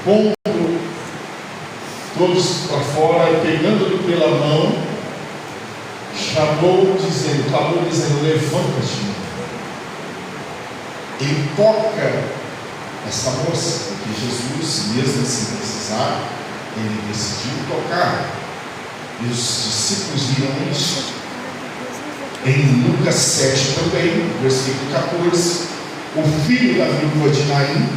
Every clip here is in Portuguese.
pondo todos para fora e pegando-lhe pela mão, clamou dizendo: levanta-te. Ele toca essa moça, porque Jesus, mesmo sem precisar, ele decidiu tocar. E os discípulos viram isso. Em Lucas 7 também, versículo 14, o filho da viúva de Naim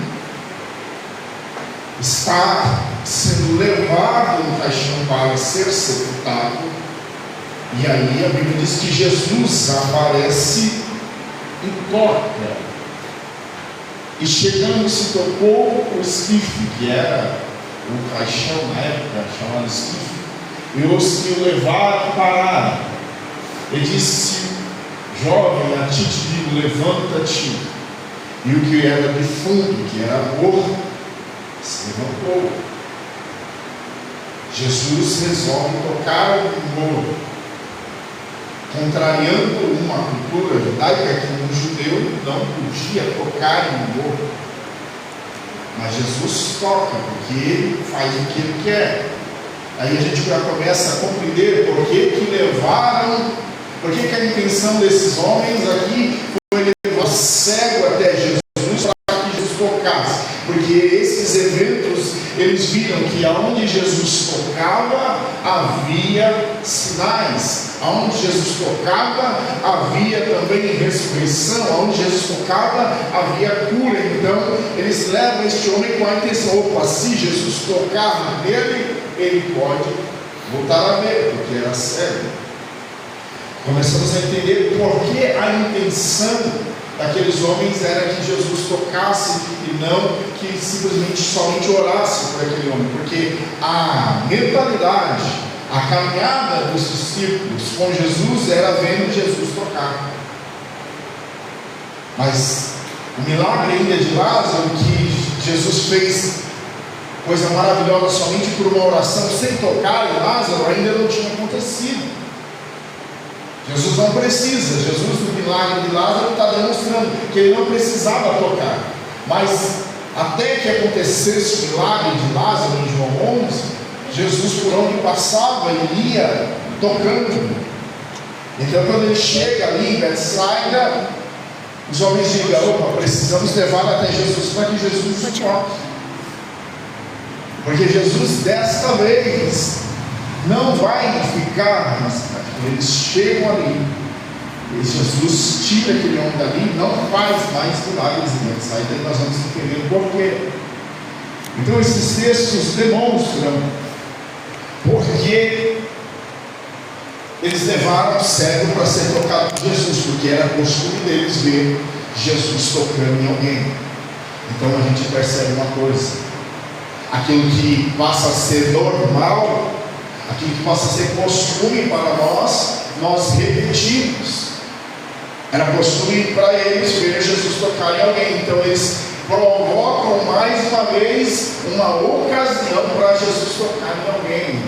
está sendo levado no caixão para ser sepultado. E aí a Bíblia diz que Jesus aparece e toca. E chegando, se tocou o esquife, que era o caixão na época, chamado esquife, e os que o levaram pararam. Ele disse: jovem, a ti te digo, levanta-te. E o que era defunto, que era morto, se levantou. Jesus resolve tocar o morto, contrariando uma cultura judaica que um judeu não podia tocar em morto. Mas Jesus toca, porque ele faz o que ele quer. Aí a gente já começa a compreender por que levaram, por que a intenção desses homens aqui foi levar o cego até Jesus para que Jesus tocasse. Porque esses eventos, eles viram que aonde Jesus tocava, havia sinais. Aonde Jesus tocava, havia também ressurreição. Aonde Jesus tocava, havia cura. Então, eles levam este homem com a intenção: opa, se Jesus tocar nele, ele pode voltar a ver, porque era cego. Começamos a entender por que a intenção daqueles homens era que Jesus tocasse e não que simplesmente somente orasse por aquele homem, porque a mentalidade, a caminhada dos discípulos com Jesus era vendo Jesus tocar. Mas o milagre ainda de Lázaro, que Jesus fez coisa maravilhosa somente por uma oração, sem tocar em Lázaro, ainda não tinha acontecido. Jesus não precisa. Jesus, no milagre de Lázaro, está demonstrando que ele não precisava tocar. Mas até que acontecesse o milagre de Lázaro em João 11, Jesus, por onde passava, ele ia tocando. Então, quando ele chega ali em Betsaida, os homens dizem: opa, precisamos levar até Jesus para que Jesus nos toque. Porque Jesus, desta vez, não vai ficar. Eles chegam ali, e Jesus tira aquele homem dali, não faz mais milagres em Betsaida. E nós vamos entender o porquê. Então, esses textos demonstram porque eles levaram o cego para ser tocado por Jesus, porque era costume deles ver Jesus tocando em alguém. Então a gente percebe uma coisa: aquilo que passa a ser normal, aquilo que passa a ser costume para nós, nós repetimos. Era costume para eles ver Jesus tocar em alguém. Então eles provocam mais uma vez uma ocasião para Jesus tocar em alguém.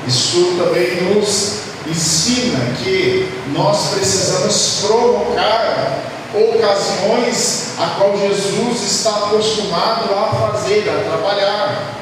Isso também nos ensina que nós precisamos provocar ocasiões a qual Jesus está acostumado a fazer, a trabalhar.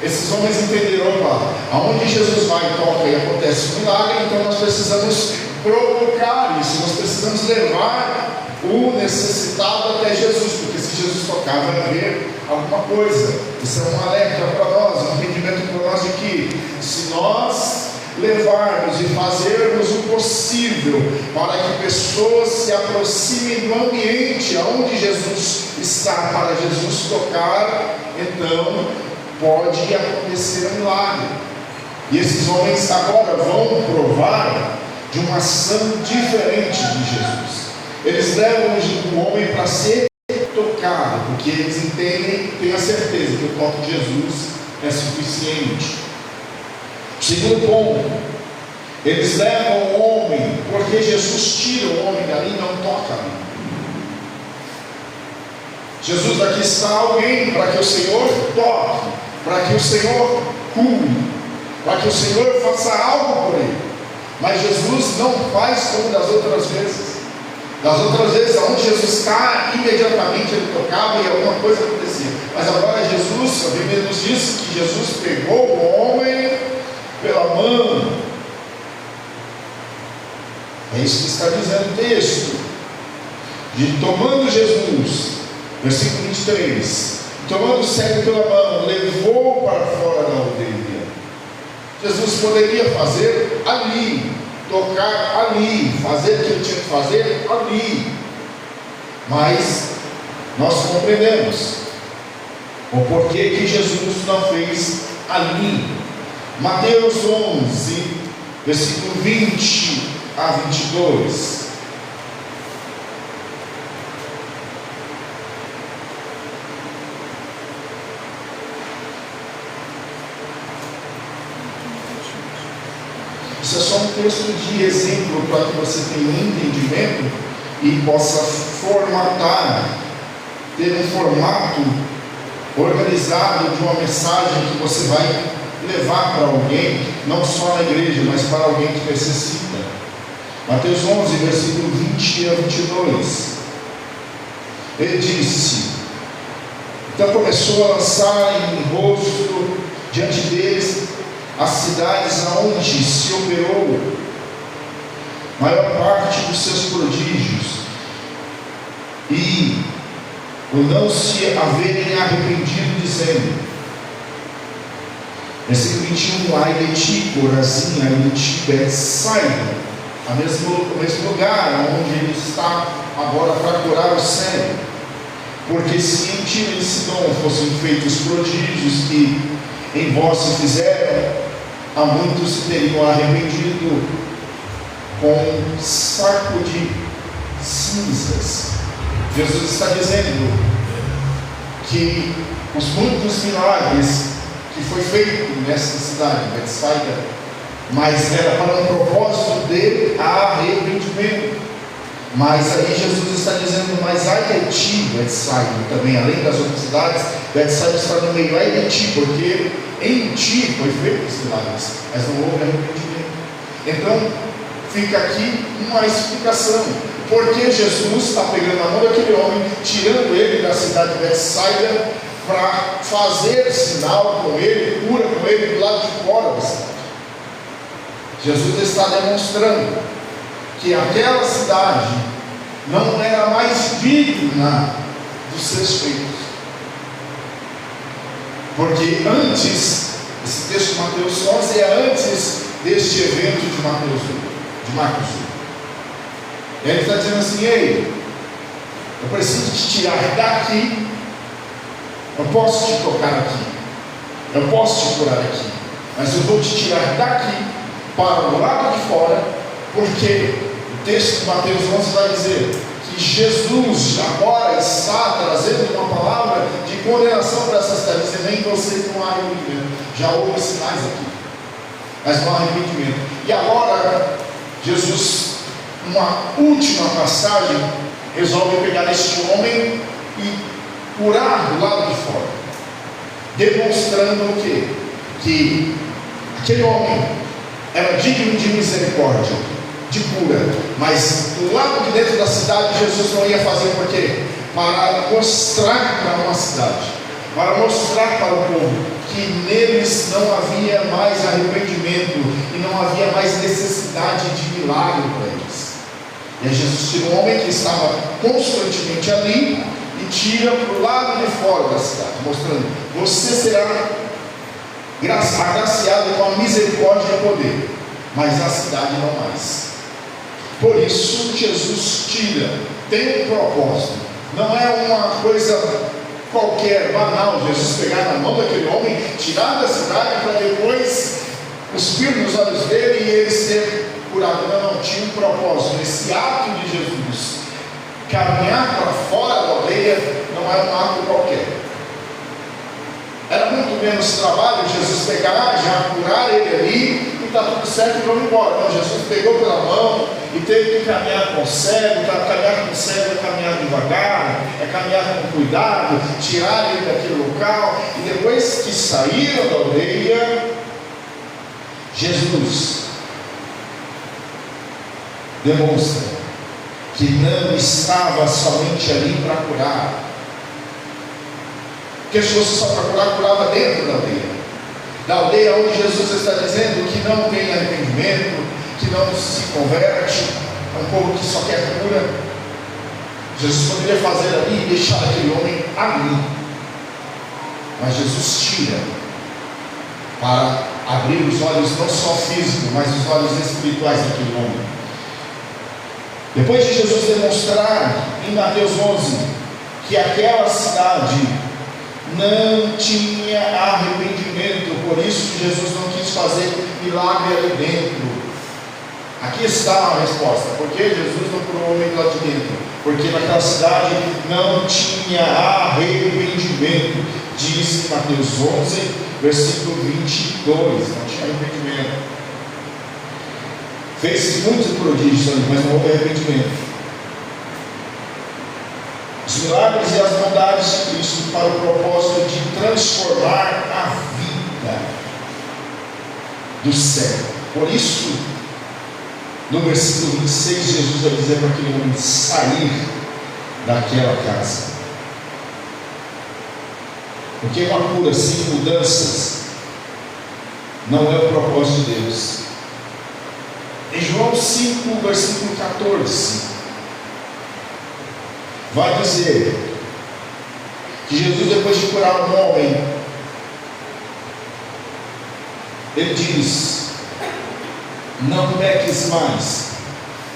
Esses homens entenderam: opa, aonde Jesus vai e toca e acontece um milagre, então nós precisamos provocar isso, nós precisamos levar o necessitado até Jesus, porque se Jesus tocar, vai haver alguma coisa. Isso é um alerta para nós, um entendimento para nós de que se nós levarmos e fazermos o possível para que pessoas se aproximem do ambiente onde Jesus está, para Jesus tocar, então pode acontecer um milagre. E esses homens agora vão provar de uma ação diferente de Jesus. Eles levam o homem para ser tocado, porque eles entendem, têm a certeza que o toque de Jesus é suficiente. Segundo ponto, eles levam o homem, porque Jesus tira o homem dali e não toca ali. Jesus, aqui está alguém para que o Senhor toque, para que o Senhor cure, para que o Senhor faça algo por ele. Mas Jesus não faz como das outras vezes. Das outras vezes, onde Jesus está, imediatamente ele tocava e alguma coisa acontecia. Mas agora Jesus Jesus, a Bíblia nos diz que Jesus pegou o homem pela mão. É isso que está dizendo o texto. De tomando Jesus, versículo 23, tomando o cego pela mão, levou para fora da aldeia. Jesus poderia fazer ali, tocar ali, fazer o que ele tinha que fazer ali, mas nós compreendemos o porquê que Jesus não fez ali. Mateus 11, versículo 20 a 22. Isso é só um texto de exemplo para que você tenha um entendimento e possa formatar, ter um formato organizado de uma mensagem que você vai levar para alguém, não só na igreja, mas para alguém que necessita. Mateus 11, versículo 20 a 22. Ele disse: então começou a lançar em rosto diante deles as cidades aonde se operou maior parte dos seus prodígios, e por não se haverem arrependido, dizendo, versículo 21, ai de ti, Corazim, ai de ti, Betsaida, o mesmo lugar onde ele está agora para curar o cego, porque se em Tiro e Sidom fossem feitos prodígios que em vós se fizeram, há muitos se teriam arrependido com saco de cinzas. Jesus está dizendo que os muitos milagres que foi feito nessa cidade, Betsaida, mas era para um propósito de arrependimento. Mas aí Jesus está dizendo, mas ai de ti, Betsaida, também além das outras cidades, Betsaida está no meio, ai de ti, porque em ti foi feito os milagres, mas não houve arrependimento. Então fica aqui uma explicação, porque Jesus está pegando a mão daquele homem, tirando ele da cidade de Betsaida, para fazer sinal com ele, cura com ele do lado de fora da cidade. Jesus está demonstrando que aquela cidade não era mais digna dos seus feitos, porque antes, esse texto de Mateus 11 é antes deste evento de Marcos 1. Ele está dizendo assim, ei, eu preciso te tirar daqui, eu posso te tocar aqui, eu posso te curar aqui, mas eu vou te tirar daqui para o lado de fora, porque o texto de Mateus 11 vai dizer que Jesus agora está trazendo uma palavra de condenação para essa cidade, dizendo, nem vocês não há arrependimento, já houve sinais aqui, mas não há arrependimento. E agora Jesus, uma última passagem, resolve pegar este homem e curar do lado de fora, demonstrando o quê? Que aquele homem era digno de misericórdia, de cura, mas do lado de dentro da cidade Jesus não ia fazer por quê? Para mostrar para uma cidade, para mostrar para o povo que neles não havia mais arrependimento e não havia mais necessidade de milagre para eles. E aí Jesus tira um homem que estava constantemente ali e tira para o lado de fora da cidade, mostrando, você será agraciado com a misericórdia e poder, mas a cidade não mais. Por isso Jesus tira, tem um propósito, não é uma coisa qualquer, banal, Jesus pegar na mão daquele homem, tirar da cidade para depois cuspir nos olhos dele e ele ser curado. Não, tinha um propósito. Esse ato de Jesus caminhar para fora da aldeia não era um ato qualquer, era muito menos trabalho Jesus pegar, já curar ele ali e está tudo certo e vamos embora. Não, Jesus pegou pela mão e teve que caminhar com o cego. Caminhar com o cego é caminhar devagar, é caminhar com cuidado, tirar ele daquele local. E depois que saíram da aldeia, Jesus demonstra que não estava somente ali para curar, Porque se fosse só para curar, curava dentro da aldeia. Da aldeia onde Jesus está dizendo que não tem arrependimento, que não se converte, é um povo que só quer cura. Jesus poderia fazer ali e deixar aquele homem ali. Mas Jesus tira para abrir os olhos não só físicos, mas os olhos espirituais daquele homem. Depois de Jesus demonstrar em Mateus 11 que aquela cidade não tinha arrependimento, por isso Jesus não quis fazer milagre ali dentro. Aqui está a resposta: por que Jesus não curou o homem lá de dentro? Porque naquela cidade não tinha arrependimento. Diz Mateus 11, versículo 22, não tinha arrependimento. Fez muitos prodígios ali, mas não houve arrependimento. Os milagres e as bondades de Cristo para o propósito de transformar a vida do céu. Por isso, no versículo 26, Jesus vai dizer para aquele homem sair daquela casa. Porque uma cura sem mudanças não é o propósito de Deus. Em João 5, versículo 14, vai dizer que Jesus, depois de curar um homem, ele diz: não peques mais,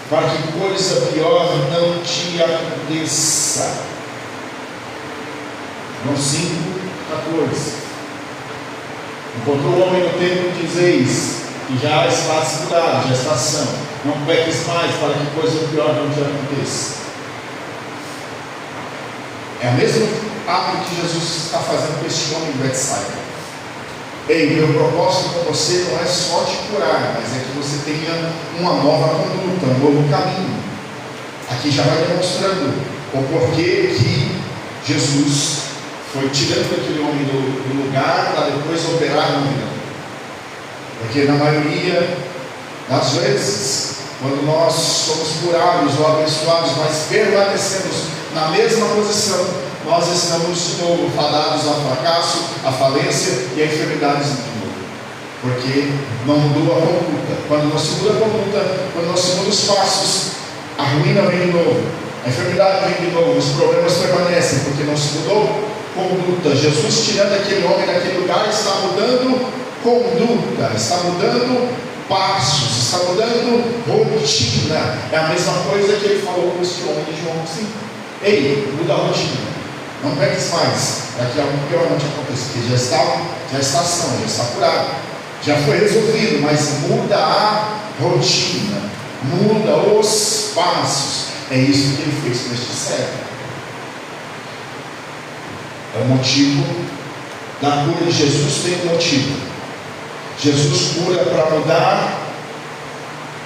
para que coisa pior não te aconteça. João 5, 14. Encontrou o homem no templo e diz: eis que já está curado, já está são. Não peques mais, para que coisa pior não te aconteça. É o mesmo ato que Jesus está fazendo com este homem em Betsaida. Ei, meu propósito com você não é só te curar, mas é que você tenha uma nova conduta, um novo caminho. Aqui já vai demonstrando o porquê que Jesus foi tirando aquele homem do lugar para depois operar no milagre. Porque na maioria das vezes, quando nós somos curados ou abençoados, mas permanecemos na mesma posição, nós estamos de novo fadados ao fracasso, à falência e a enfermidades de novo. Porque não mudou a conduta. Quando não se muda a conduta, quando não se muda os passos, a ruína vem de novo, a enfermidade vem de novo, os problemas permanecem, porque não se mudou conduta. Jesus, tirando aquele homem daquele lugar, está mudando conduta, está mudando passos, está mudando rotina. É a mesma coisa que ele falou com esse homem de João 5. Ei, muda a rotina, não peques mais, para que algo pior não te aconteça, porque já está são, já está curado, já foi resolvido, mas muda a rotina, muda os passos. É isso que ele fez com este cego. É o motivo da cura de Jesus. Tem um motivo. Jesus cura para mudar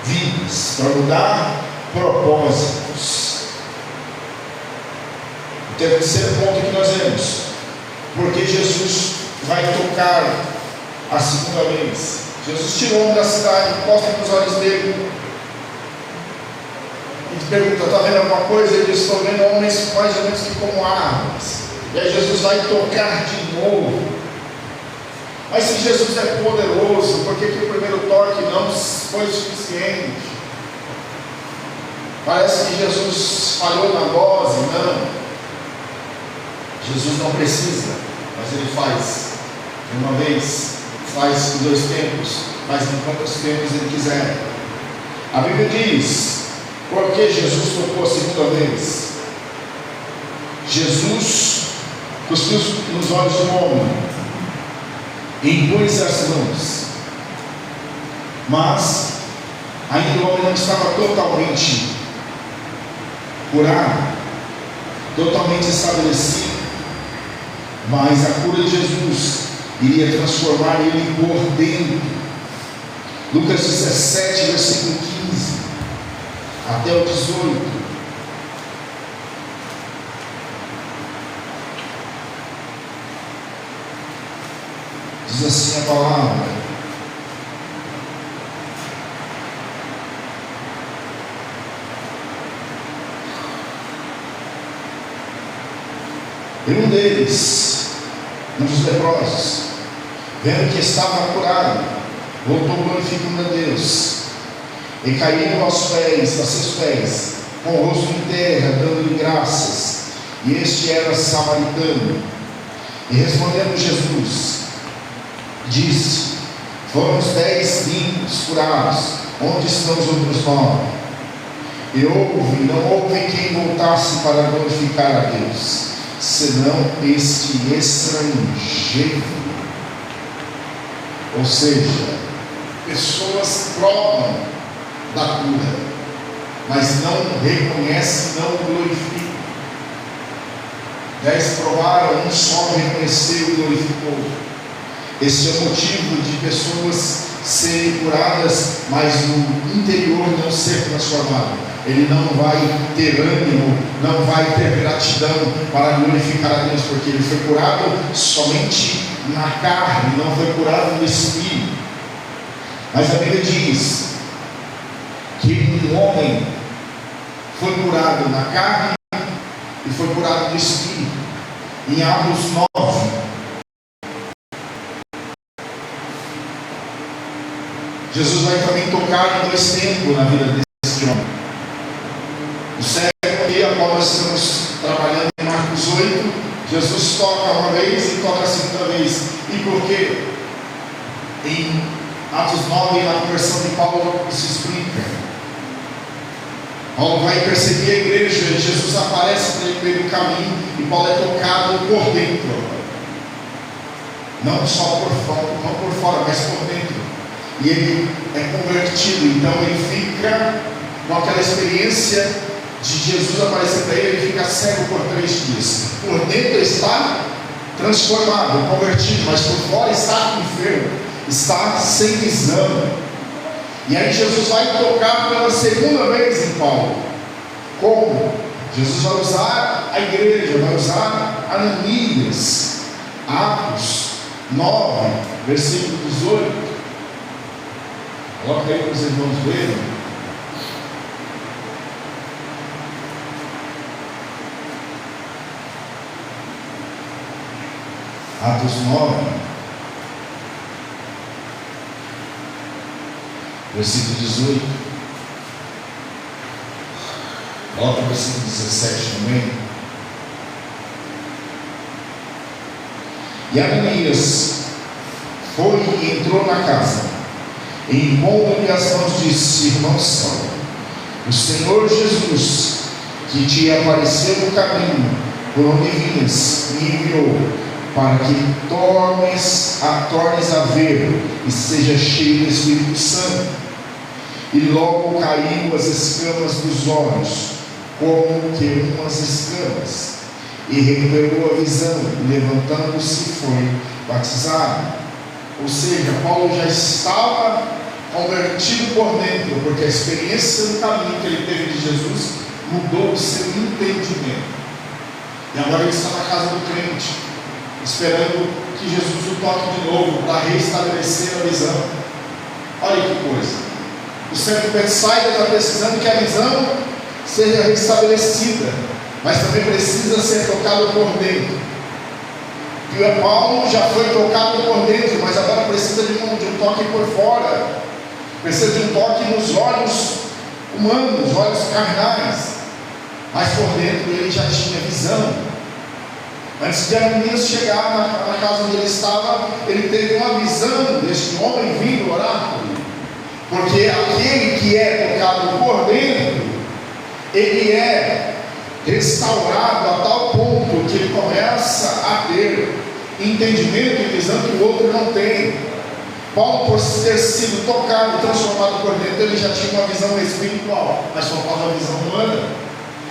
vidas, para mudar propósitos. O terceiro ponto que nós vemos: porque Jesus vai tocar a segunda vez. Jesus tirou o homem da cidade, encosta nos olhos dele e pergunta: está vendo alguma coisa? Ele diz: estou vendo homens mais ou menos que como árvores. E aí Jesus vai tocar de novo. Mas se Jesus é poderoso, por que o primeiro toque não foi suficiente? Parece que Jesus falhou na dose. Não. Jesus não precisa, mas ele faz de uma vez, faz em 2 tempos, faz em quantos tempos ele quiser. A Bíblia diz: por que Jesus tocou a segunda vez? Jesus cuspiu nos olhos do homem e impôs as mãos, mas ainda o homem não estava totalmente curado, totalmente estabelecido. Mas a cura de Jesus iria transformar ele por dentro. Lucas 17, versículo 15 até o 18. Diz assim a palavra: e um deles, dos leprosos, vendo que estava curado, voltou glorificando a Deus, e caindo a seus pés, com o rosto em terra, dando-lhe graças. E este era samaritano. E respondendo Jesus, disse: foram os 10 limpos, curados, onde estão os outros 9? E não houve quem voltasse para glorificar a Deus, senão este estrangeiro. Ou seja, pessoas provam da cura, mas não reconhecem, não glorificam. 10 provaram, um só reconheceu e glorificou. Este é o motivo de pessoas serem curadas, mas no interior não ser transformado. Ele não vai ter ânimo, não vai ter gratidão para glorificar a Deus, porque ele foi curado somente na carne, não foi curado no espírito. Mas a Bíblia diz que um homem foi curado na carne e foi curado no espírito. Em Atos 9, Jesus vai também tocar em 2 tempos na vida desse homem. O cego aqui, após nós estamos trabalhando em Marcos 8, Jesus toca uma vez e toca a segunda vez. E por quê? Em Atos 9, na conversão de Paulo, isso explica. Paulo vai perseguir a igreja, e Jesus aparece para ele no meio do caminho, e Paulo é tocado por dentro, não só por fora, mas por dentro, e ele é convertido. Então ele fica com aquela experiência de Jesus aparecer para ele, ele fica cego por 3 dias. Por dentro está transformado, convertido, mas por fora está enfermo, está sem visão. E aí Jesus vai tocar pela segunda vez em Paulo. Como? Jesus vai usar a igreja, vai usar Ananias. Atos 9, versículo 18. Coloca aí para os irmãos verem. Atos 9, versículo 18. Coloca o versículo 17 também. E Ananias foi e entrou na casa, e impondo-lhe as mãos, disse: irmão Saulo, o Senhor Jesus, que te apareceu no caminho por onde vinhas, me enviou para que tornes a ver e seja cheio do Espírito Santo. E logo caiu as escamas dos olhos, como que umas escamas, e recuperou a visão, e levantando-se foi batizado. Ou seja, Paulo já estava convertido por dentro, porque a experiência do caminho que ele teve de Jesus mudou o seu entendimento. E agora ele está na casa do crente, esperando que Jesus o toque de novo para restabelecer a visão. Olha que coisa. O centro Betsaida está precisando que a visão seja restabelecida, mas também precisa ser tocado por dentro. E o Paulo já foi tocado por dentro, mas agora precisa de um toque por fora. Precisa de um toque nos olhos humanos, olhos carnais. Mas por dentro ele já tinha visão. Antes de Ananias chegar na casa onde ele estava, ele teve uma visão deste homem vindo orar por ele. Porque aquele que é tocado por dentro, ele é restaurado a tal ponto que ele começa a ter entendimento e visão que o outro não tem. Paulo, por ter sido tocado, transformado por dentro, ele já tinha uma visão espiritual, mas faltava a visão humana.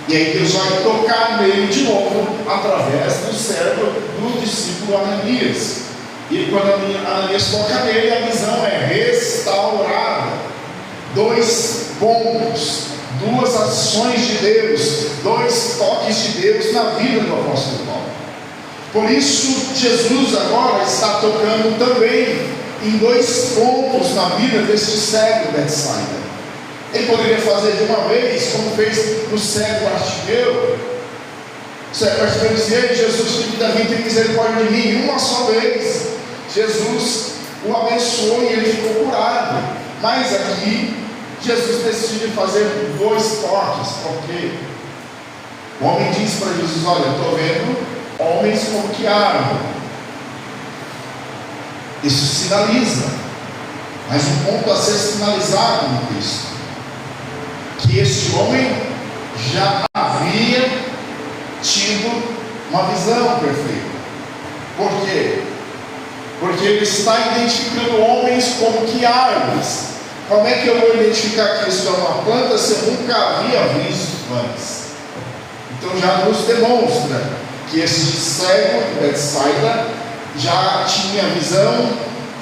E aí Deus vai tocar nele de novo, através do servo do discípulo Ananias. E quando Ananias toca nele, a visão é restaurada. 2 pontos, 2 ações de Deus, 2 toques de Deus na vida do apóstolo Paulo. Por isso, Jesus agora está tocando também em 2 pontos na vida deste cego Betsaida. Ele poderia fazer de uma vez, como fez no cego Bartimeu, Você vai dizer: Jesus, filho de Davi, tem misericórdia de mim. Uma só vez, Jesus o abençoou e ele ficou curado. Mas aqui, Jesus decide fazer 2 toques. Porque o homem diz para Jesus: olha, eu estou vendo homens como que árvore. Isso sinaliza, mas um ponto a ser sinalizado no texto, que este homem já havia tido uma visão perfeita. Por quê? Porque ele está identificando homens como que árvores. Como é que eu vou identificar que isso é uma planta se eu nunca havia visto antes? Então já nos demonstra que esse cego de Betsaida já tinha visão,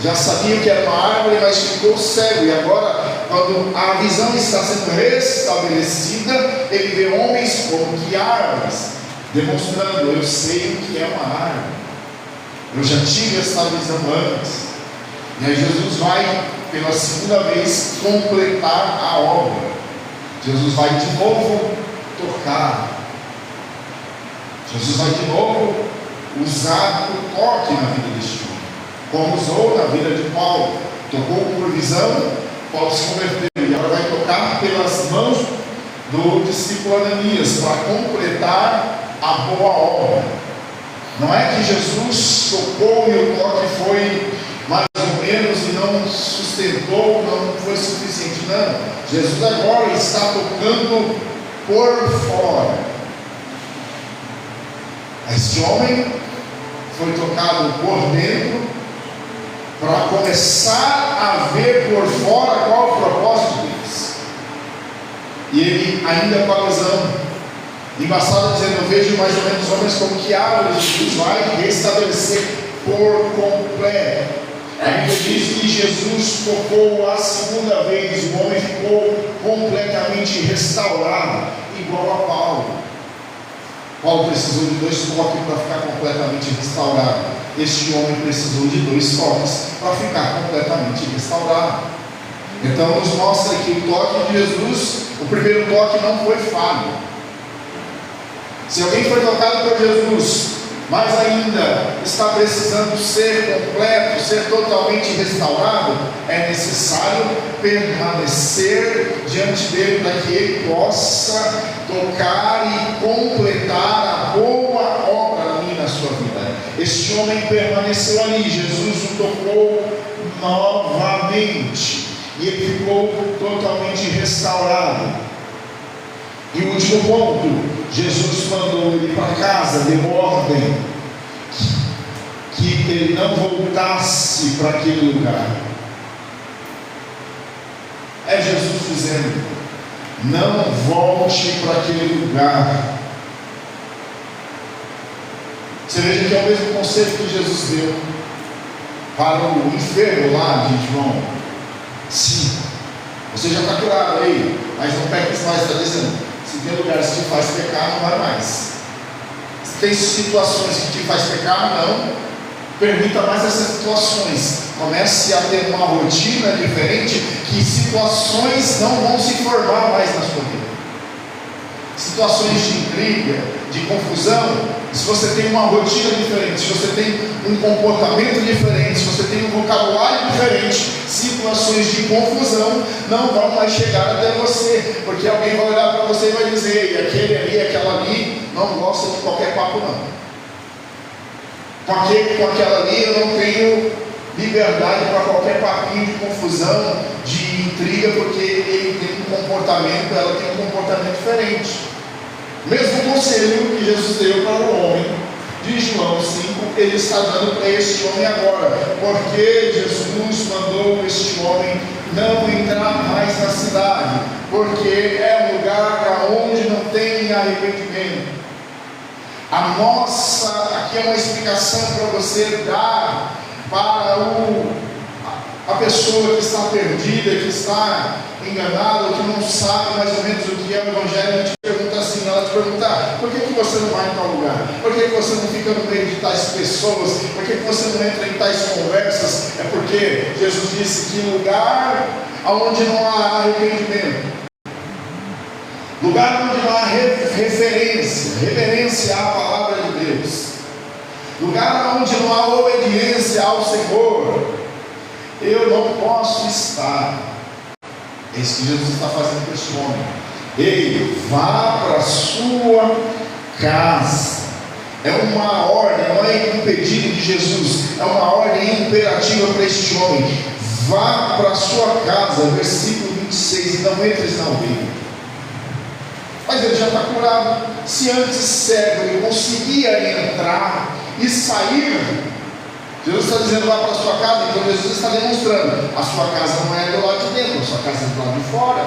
já sabia que era uma árvore, mas ficou cego. E agora, quando a visão está sendo restabelecida, ele vê homens como que árvores, demonstrando: eu sei o que é uma árvore, eu já tive essa visão antes. E aí Jesus vai pela segunda vez completar a obra. Jesus vai de novo tocar, Jesus vai de novo usar o toque na vida deste homem, como usou na vida de Paulo. Tocou por visão, Paulo se converteu, e agora vai tocar pelas mãos do discípulo Ananias, para completar a boa obra. Não é que Jesus tocou e o toque foi mais ou menos e não sustentou, não foi suficiente. Não, Jesus agora está tocando por fora. Este homem foi tocado por dentro, para começar a ver por fora qual é o propósito deles. E ele ainda com a visão embaçada, dizendo: eu vejo mais ou menos homens como que árvores. Jesus vai restabelecer por completo. A Bíblia diz que Jesus tocou a segunda vez, o homem ficou completamente restaurado, igual a Paulo. Paulo precisou de 2 toques para ficar completamente restaurado. Este homem precisou de 2 toques para ficar completamente restaurado. Então nos mostra que o toque de Jesus, o primeiro toque não foi falho. Se alguém foi tocado por Jesus, mas ainda está precisando ser completo, ser totalmente restaurado, é necessário permanecer diante dele, para que ele possa tocar e completar a boa obra na minha e na sua vida. Este homem permaneceu ali, Jesus o tocou novamente, e ele ficou totalmente restaurado. E o último ponto, Jesus mandou ele para casa, deu ordem que ele não voltasse para aquele lugar. É Jesus dizendo: não volte para aquele lugar. Você veja que é o mesmo conselho que Jesus deu para o enfermo lá de João. Sim, você já está curado aí, mas não peques mais. Está dizendo: se tem lugares que te faz pecar, não vai mais. Se tem situações que te faz pecar, não permita mais essas situações. Comece a ter uma rotina diferente, que situações não vão se formar mais na sua vida. Situações de intriga, de confusão. Se você tem uma rotina diferente, se você tem um comportamento diferente, se você tem um vocabulário diferente, situações de confusão não vão mais chegar até você, porque alguém vai olhar para você e vai dizer: e aquele ali, aquela ali não gosta de qualquer papo não. Com aquela ali eu não tenho liberdade para qualquer papinho de confusão, de intriga, porque ele tem um comportamento, ela tem um comportamento diferente. Mesmo conselho que Jesus deu para o homem de João 5, ele está dando para este homem agora, porque Jesus mandou este homem não entrar mais na cidade, porque é um lugar onde não tem arrependimento. Aqui é uma explicação para você dar para a pessoa que está perdida, que está enganada, ou que não sabe mais ou menos o que é o Evangelho. A gente pergunta assim, ela te pergunta: por que você não vai em tal lugar? Por que você não fica no meio de tais pessoas? Por que você não entra em tais conversas? É porque Jesus disse que lugar onde não há arrependimento, lugar onde não há reverência à palavra de Deus, lugar onde não há obediência ao Senhor, eu não posso estar. É isso que Jesus está fazendo com este homem. Ei, vá para a sua casa. É uma ordem, não é um pedido de Jesus, é uma ordem imperativa para este homem. Vá para a sua casa, versículo 26, não entres na aldeia. Mas ele já está curado. Se antes cego ele conseguia entrar e sair, Jesus está dizendo: vá para a sua casa. Então Jesus está demonstrando: a sua casa não é do lado de dentro, a sua casa é do lado de fora.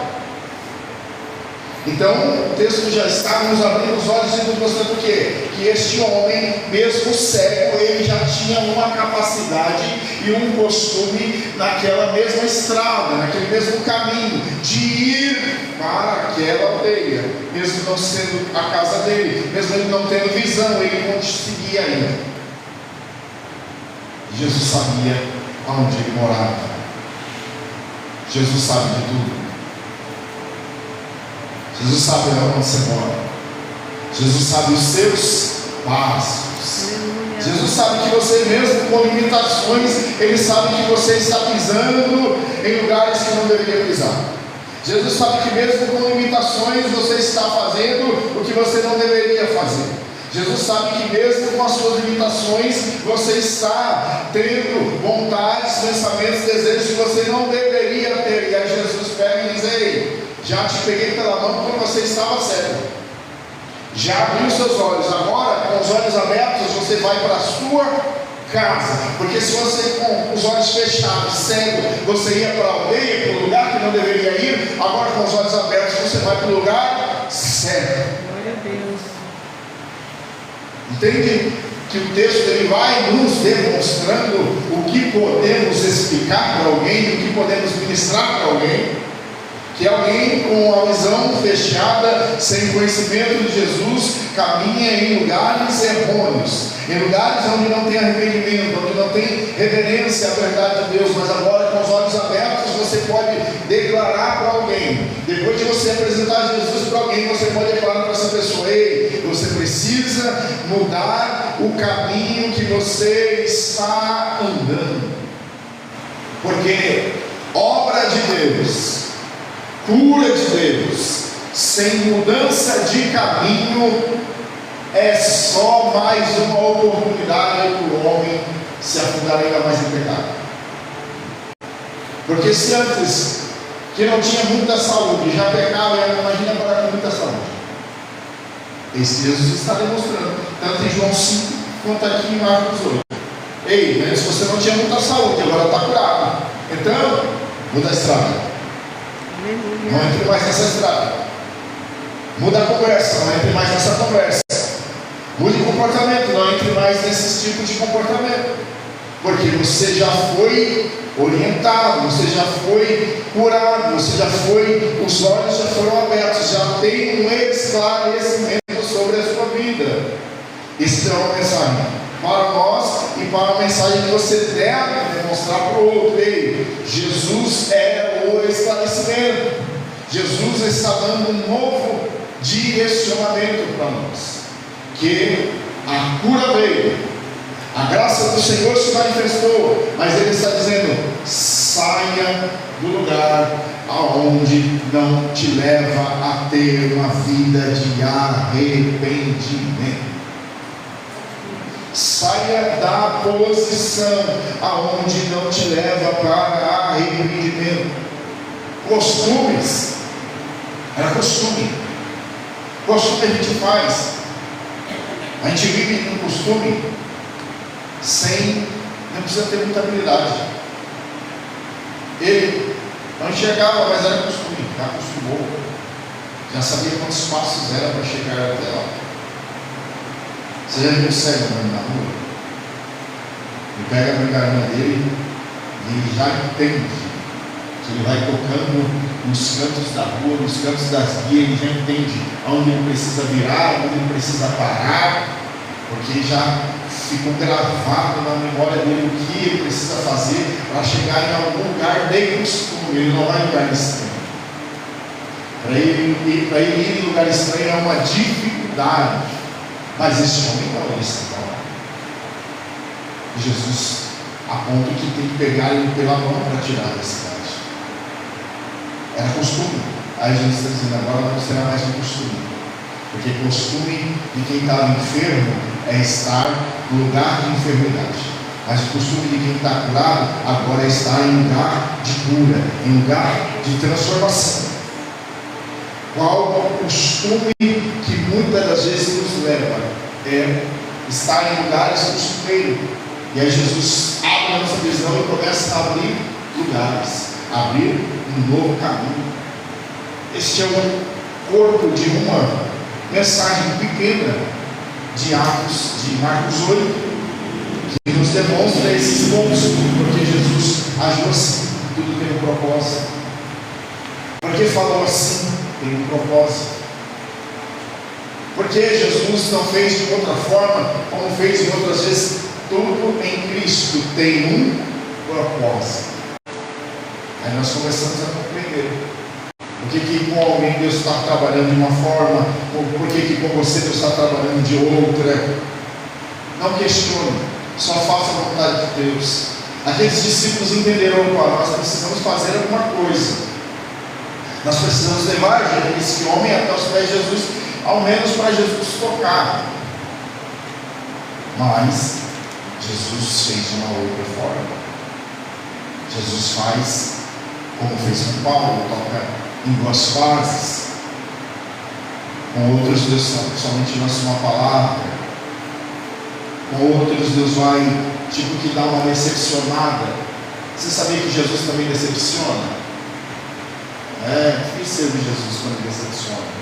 Então o texto já está nos abrindo os olhos e nos mostrando o quê? Que este homem, mesmo cego, ele já tinha uma capacidade e um costume naquela mesma estrada, naquele mesmo caminho, de ir para aquela aldeia, mesmo não sendo a casa dele, mesmo ele não tendo visão, ele conseguia ir. Jesus sabia aonde ele morava. Jesus sabe de tudo. Jesus sabe onde você mora. Jesus sabe os seus passos. Jesus sabe que você, mesmo com limitações, Ele sabe que você está pisando em lugares que não deveria pisar. Jesus sabe que mesmo com limitações você está fazendo o que você não deveria fazer. Jesus sabe que mesmo com as suas limitações você está tendo vontades, pensamentos, desejos que você não deveria ter. E aí Jesus pega e diz: ei, já te peguei pela mão quando você estava cego, já abriu seus olhos, agora com os olhos abertos você vai para a sua casa. Porque se você com os olhos fechados, cego, você ia para a aldeia, para o lugar que não deveria ir, agora com os olhos abertos você vai para o lugar certo. Glória a Deus. Entende que o texto ele vai nos demonstrando o que podemos explicar para alguém, o que podemos ministrar para alguém. Que alguém com a visão fechada, sem conhecimento de Jesus, caminha em lugares errôneos, em lugares onde não tem arrependimento, onde não tem reverência à verdade de Deus. Mas agora, com os olhos abertos, você pode declarar para alguém. Depois de você apresentar Jesus para alguém, você pode declarar para essa pessoa: ei, você precisa mudar o caminho que você está andando. Porque obra de Deus, cura de Deus, sem mudança de caminho, é só mais uma oportunidade para o homem se afundar ainda mais em pecado. Porque se antes, que não tinha muita saúde, já pecava, imagina agora com muita saúde. Esse Jesus está demonstrando, tanto em João 5, quanto aqui em Marcos 8. Ei, antes você não tinha muita saúde, agora está curado. Então, muda a estrada. Não entre mais nessa estrada. Muda a conversa, não entre mais nessa conversa. Mude o comportamento, não entre mais nesse tipo de comportamento. Porque você já foi orientado, você já foi curado, você já foi, os olhos já foram abertos, já tem um esclarecimento sobre a sua vida. Isso é uma mensagem para nós e para a mensagem que você deve demonstrar para o outro. Ei, Jesus é o esclarecimento. Jesus está dando um novo direcionamento para nós. Que a cura veio, a graça do Senhor se manifestou, mas Ele está dizendo: saia do lugar aonde não te leva a ter uma vida de arrependimento. Saia da posição aonde não te leva para arrependimento. Costumes, era costume. Costume a gente faz. A gente vive um costume não precisa ter muita habilidade. Ele não enxergava, mas era costume, já acostumou, já sabia quantos passos era para chegar até lá. Você já viu o cego andando na rua? Ele pega a bengalinha dele e ele já entende. Ele vai tocando nos cantos da rua, nos cantos das guias, ele já entende aonde ele precisa virar, onde ele precisa parar, porque já ficou gravado na memória dele o que ele precisa fazer para chegar em algum lugar de costume. Ele não vai em lugar estranho. Para ele ir em lugar estranho é uma dificuldade. Mas este homem não, ele está lá. E Jesus aponta que tem que pegar ele pela mão para tirar da cidade. Era costume. Aí Jesus está dizendo, agora não será mais um costume. Porque costume de quem estava enfermo é estar no lugar de enfermidade. Mas o costume de quem está curado agora é estar em lugar de cura, em lugar de transformação. Qual o costume que muitas das vezes nos leva? É estar em lugares costumeiros. E aí Jesus abre a nossa visão e começa a abrir lugares, abrir um novo caminho. Este é o corpo de uma mensagem pequena de Atos, de Marcos 8, que nos demonstra esses pontos, porque Jesus agiu assim, tudo tem um propósito. Porque falou assim, tem um propósito. Porque Jesus não fez de outra forma, como fez em outras vezes, tudo em Cristo tem um propósito. Aí nós começamos a compreender. Por que com alguém Deus está trabalhando de uma forma, por que com você Deus está trabalhando de outra? Não questione, só faça a vontade de Deus. Aqueles discípulos entenderam, nós precisamos fazer alguma coisa. Nós precisamos levar esse homem até os pés de Jesus, ao menos para Jesus tocar. Mas Jesus fez de uma outra forma. Jesus faz como fez com Paulo, toca em duas fases. Com outros Deus somente lança uma palavra. Com outros Deus vai tipo que dá uma decepcionada. Você sabia que Jesus também decepciona? É difícil servir Jesus quando decepciona.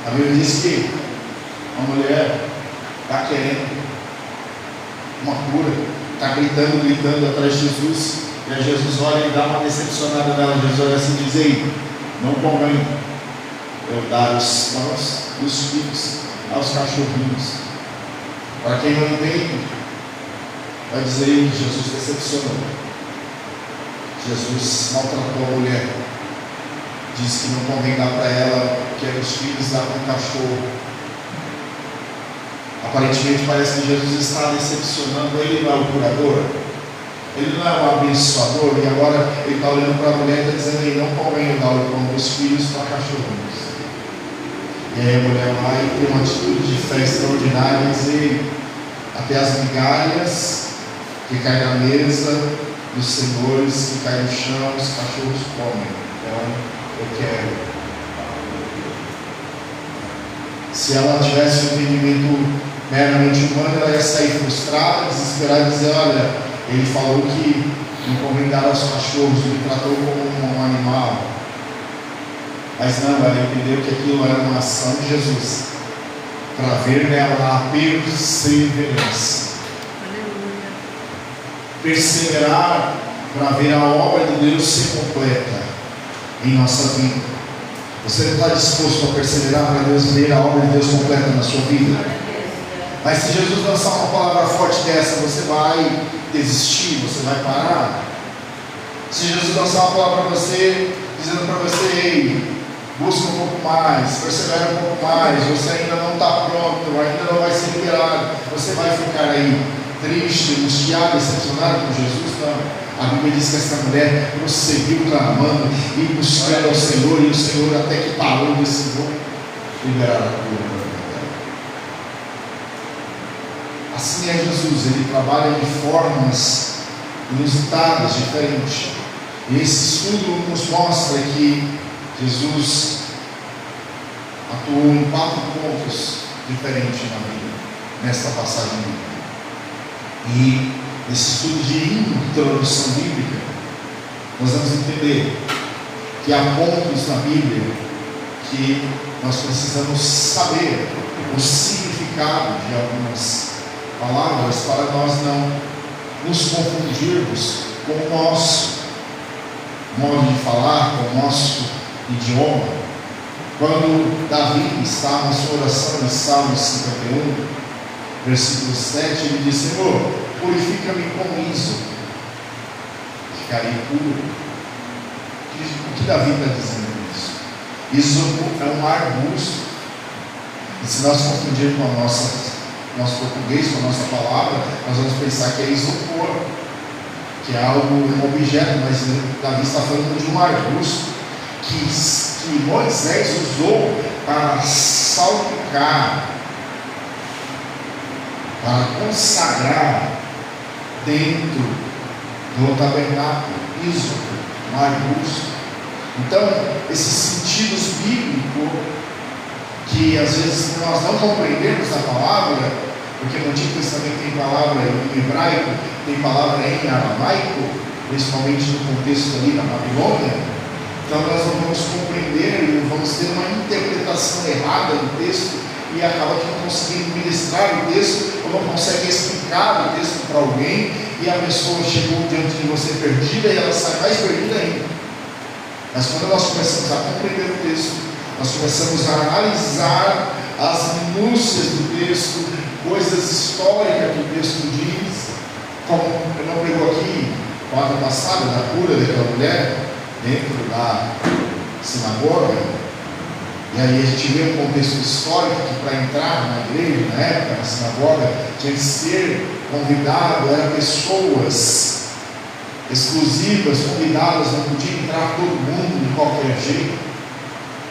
A Bíblia diz que a mulher está querendo uma cura, está gritando atrás de Jesus, e aí Jesus olha e dá uma decepcionada nela. Jesus olha assim e diz: ei, não convém eu dar os pães dos filhos aos cachorrinhos. Para quem não entende, vai dizer que Jesus decepcionou. Jesus maltratou a mulher, disse que não convém dar para ela que era os filhos dar para um cachorro. Aparentemente parece que Jesus está decepcionando. Ele não é o curador, ele não é o abençoador, e agora ele está olhando para a mulher e está dizendo: ele não convém dar o pão dos filhos para cachorrinhos. E aí a mulher vai ter uma atitude de fé extraordinária e dizer: até as migalhas que caem na mesa dos senhores, que caem no chão, os cachorros comem. Então eu quero. Se ela tivesse um entendimento meramente humano, ela ia sair frustrada, desesperada e dizer: olha, ele falou que não convém dar aos cachorros, me tratou como um animal. Mas não, ela entendeu que aquilo era uma ação de Jesus, para ver nela a perseverança. Aleluia. Perseverar para ver a obra de Deus ser completa em nossa vida. Você não está disposto a perseverar para Deus ver a obra de Deus completa na sua vida? Mas se Jesus lançar uma palavra forte dessa, você vai desistir, você vai parar? Se Jesus lançar uma palavra para você, dizendo para você: ei, busca um pouco mais, persevera um pouco mais, você ainda não está pronto, ainda não vai ser liberado, você vai ficar aí triste, angustiado, decepcionado com Jesus? Não. A Bíblia diz que essa mulher prosseguiu clamando e buscando ao Senhor, e o Senhor até que parou e disse: vou liberar a cura. Assim é Jesus, ele trabalha de formas inusitadas, diferentes. E esse estudo nos mostra que Jesus atuou em 4 pontos diferentes na Bíblia, nesta passagem bíblica. E nesse estudo de introdução bíblica, nós vamos entender que há pontos na Bíblia que nós precisamos saber o significado de algumas palavras, para nós não nos confundirmos com o nosso modo de falar, com o nosso idioma. Quando Davi estava na sua oração em Salmo 51, versículo 7, ele diz: Senhor, purifica-me com isso, ficarei puro. O que Davi está dizendo isso? Ísopo é um arbusto. E se nós confundirmos com nosso português, com a nossa palavra, nós vamos pensar que é isopor, que é algo, um objeto, mas Davi está falando de um arbusto que Moisés usou para salpicar, para consagrar dentro do tabernáculo, ísopo, um arbusto. Então, esses sentidos bíblicos, que às vezes nós não compreendemos a palavra, porque no Antigo Testamento tem palavra em hebraico, tem palavra em aramaico, principalmente no contexto ali da Babilônia, então nós não vamos compreender e vamos ter uma interpretação errada do texto e acaba que não conseguimos ministrar o texto, ou não consegue explicar o texto para alguém, e a pessoa chegou diante de você perdida e ela sai mais perdida ainda. Mas quando nós começamos a compreender o texto, nós começamos a analisar as minúcias do texto, coisas históricas que o texto diz, como eu não pregou aqui, quarta passada, da cura daquela mulher, dentro da sinagoga, e aí a gente vê um contexto histórico que para entrar na igreja, na época, na sinagoga, tinha que ser convidado, eram pessoas exclusivas, convidadas, não podia entrar todo mundo de qualquer jeito.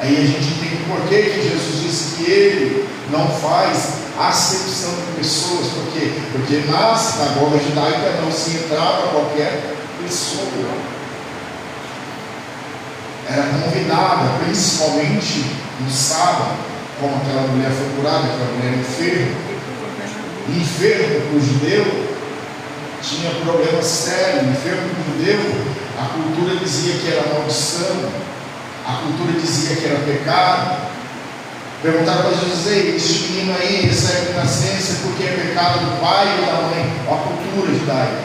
Aí a gente entende por que Jesus disse que ele não faz acepção de pessoas. Por quê? Porque na sinagoga judaica não se entrava qualquer pessoa. Era convidada, principalmente no sábado, como aquela mulher foi curada, aquela mulher enferma. Enfermo para o judeu tinha problema sério. Enfermo para o judeu, a cultura dizia que era maldição, a cultura dizia que era pecado. Perguntaram para Jesus: ei, esse menino aí recebe de nascença porque é pecado do pai ou da mãe? A cultura judaica.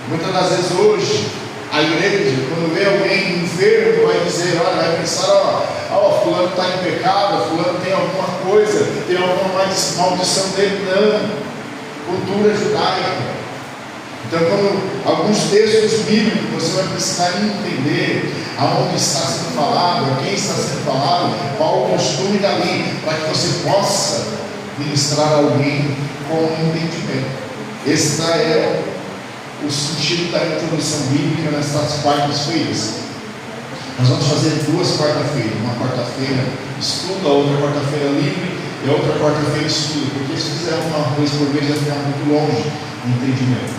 Muitas das vezes hoje a igreja, quando vê alguém enfermo, vai dizer, olha, vai pensar, fulano está em pecado, fulano tem alguma coisa, tem alguma maldição dele. Não. Cultura judaica. Então, quando alguns textos bíblicos você vai precisar entender aonde está sendo falado, a quem está sendo falado, qual o costume dali, para que você possa ministrar a alguém com entendimento. Esse é o sentido da introdução bíblica nestas quartas-feiras. Nós vamos fazer 2 quarta-feiras, uma quarta-feira estudo, a outra quarta-feira livre e a outra quarta-feira estudo, porque se fizer uma vez por vez vai ficar muito longe o entendimento.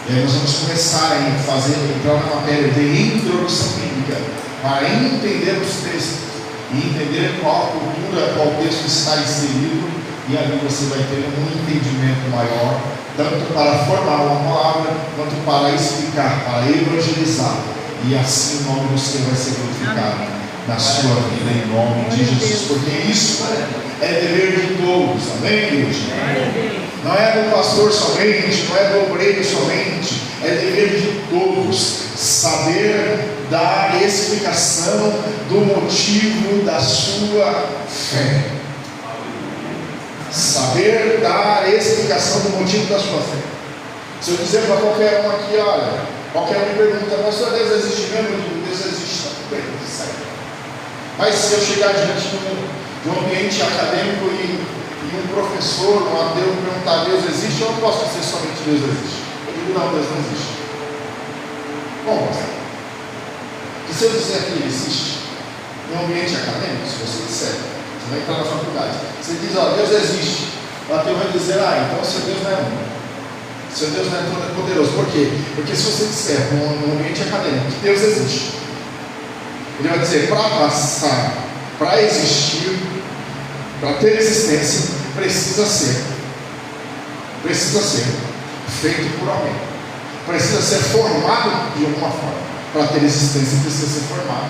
E aí nós vamos começar a entrar na matéria de introdução bíblica, para entender os textos e entender qual a cultura, qual texto está inserido, e ali você vai ter um entendimento maior, tanto para formar uma palavra, quanto para explicar, para evangelizar, e assim o nome do Senhor vai ser glorificado na sua vida, em nome de Jesus, porque isso é dever de todos, amém, igreja? Não é do pastor somente, não é do obreiro somente, é dever de todos saber dar explicação do motivo da sua fé. Saber dar explicação do motivo da sua fé. Se eu dizer para qualquer um aqui, olha, qualquer um me pergunta, pastor, Deus existe mesmo? Eu digo, Deus existe, está tudo bem, certo. Mas se eu chegar diante de um ambiente acadêmico e um professor, um ateu, me perguntar, Deus existe, eu não posso dizer somente Deus existe. Eu digo, não, Deus não existe. Bom, pastor, e se eu disser que ele existe em um ambiente acadêmico, se você disser, você vai entrar na faculdade, você diz, ó, Deus existe, o ateu vai dizer, então seu Deus não é um. Seu Deus não é todo poderoso. Por quê? Porque se você disser no ambiente acadêmico que Deus existe, ele vai dizer, para passar, para existir, para ter existência, precisa ser feito por alguém, precisa ser formado de alguma forma. Para ter existência precisa ser formado.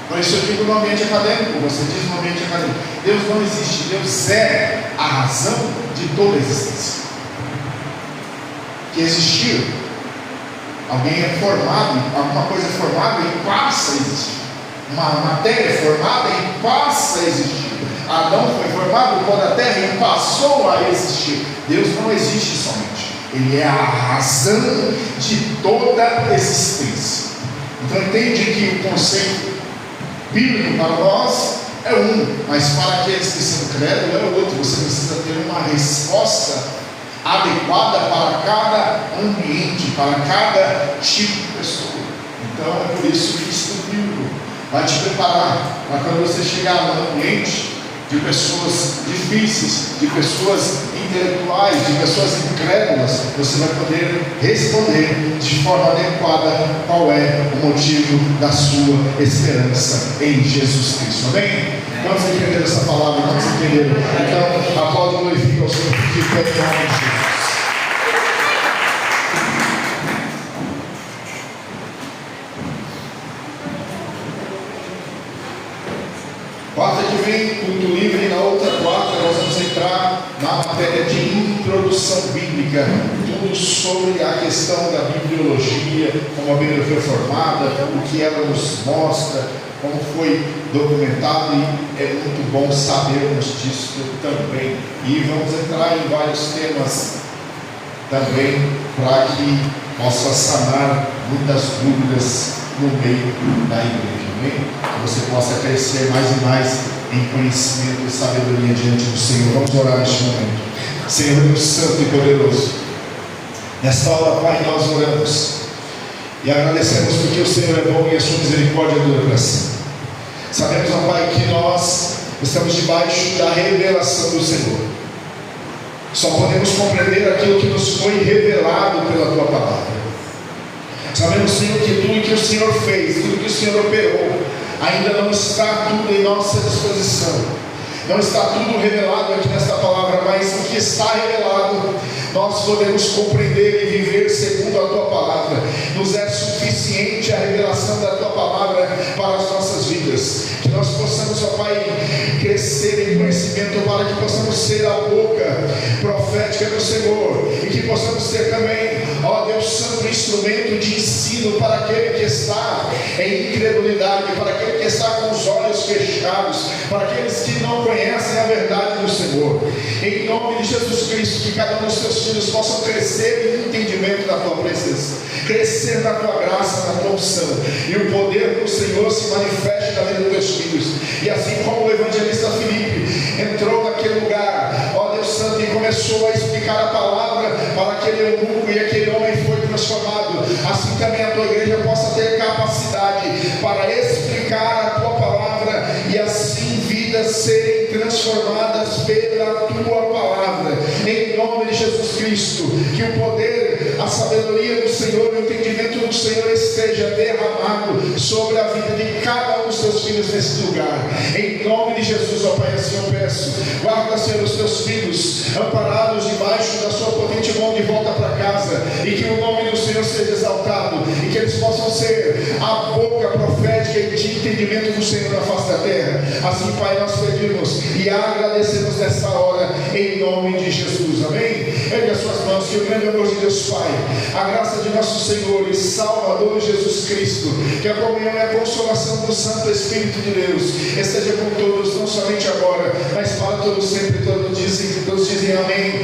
Por isso eu digo no ambiente acadêmico, você diz no ambiente acadêmico, Deus não existe, Deus é a razão de toda a existência. Que existir, alguém é formado, alguma coisa é formada e passa a existir. Uma matéria é formada e passa a existir. Adão foi formado quando a terra e passou a existir. Deus não existe somente, ele é a razão de toda a existência. Então entende que o conceito bíblico para nós é um, mas para aqueles que são crédulos é outro. Você precisa ter uma resposta adequada para cada ambiente, para cada tipo de pessoa. Então é por isso que o estudo bíblico vai te preparar para quando você chegar no ambiente de pessoas difíceis, de pessoas intelectuais, de pessoas incrédulas, você vai poder responder de forma adequada qual é o motivo da sua esperança em Jesus Cristo. Amém? Vamos entender essa palavra, vamos entender. Então, aplaude e glorifica o Senhor que foi em nome de Jesus. Quarta que vem, culto livre. Na outra quarta nós vamos entrar na matéria de introdução bíblica, tudo sobre a questão da bibliologia, como a Bíblia foi formada, o que ela nos mostra, como foi documentado, e é muito bom sabermos disso também. E vamos entrar em vários temas também, para que possa sanar muitas dúvidas no meio da igreja. Amém? Que você possa crescer mais e mais em conhecimento e sabedoria diante do Senhor. Vamos orar neste momento. Senhor Deus Santo e poderoso, nesta hora, Pai, nós oramos e agradecemos porque o Senhor é bom e a sua misericórdia dura para sempre. Sabemos, ó Pai, que nós estamos debaixo da revelação do Senhor. Só podemos compreender aquilo que nos foi revelado pela Tua palavra. Sabemos, Senhor, que tudo que o Senhor fez, tudo que o Senhor operou, ainda não está tudo em nossa disposição. Não está tudo revelado aqui nesta palavra, mas o que está revelado, nós podemos compreender e viver segundo a Tua palavra. Nos é suficiente a revelação da Tua palavra para as nossas vidas. Que nós possamos, ó Pai, crescer em conhecimento, para que possamos ser a boca profética do Senhor, e que possamos ser também, ó Deus Santo, instrumento de ensino para aquele que está em incredulidade, para aquele que está com os olhos fechados, para aqueles que não conhecem a verdade do Senhor. Em nome de Jesus Cristo, que cada um dos teus filhos possam crescer em entendimento da Tua presença, crescer na Tua graça, na Tua unção, e o poder do Senhor se manifeste na vida dos teus filhos. E assim como o evangelista Filipe entrou naquele lugar, ó Deus Santo, e começou a explicar a palavra para aquele eunuco, e aquele homem foi transformado, assim também a Tua igreja possa ter capacidade para explicar a Tua palavra, e assim vidas serem transformadas pela Tua palavra. Em nome de Jesus Cristo, que o poder, a sabedoria do Senhor, o entendimento do Senhor esteja derramado sobre a vida de cada um dos Teus filhos nesse lugar. Em nome de Jesus, ó Pai, assim eu peço. Guarda, Senhor, os Teus filhos amparados debaixo da Sua potente mão de volta para casa, e que o nome do Senhor seja exaltado, e que eles possam ser a boca profética e de entendimento do Senhor na face da terra. Assim, Pai, nós pedimos e agradecemos nessa hora, em nome de Jesus. Amém? Ergue as suas mãos, que o grande amor de Deus Pai, a graça de nosso Senhor e Salvador Jesus Cristo, que a comunhão e a consolação do Santo Espírito de Deus esteja com todos, não somente agora, mas para todos sempre. Todos dizem amém.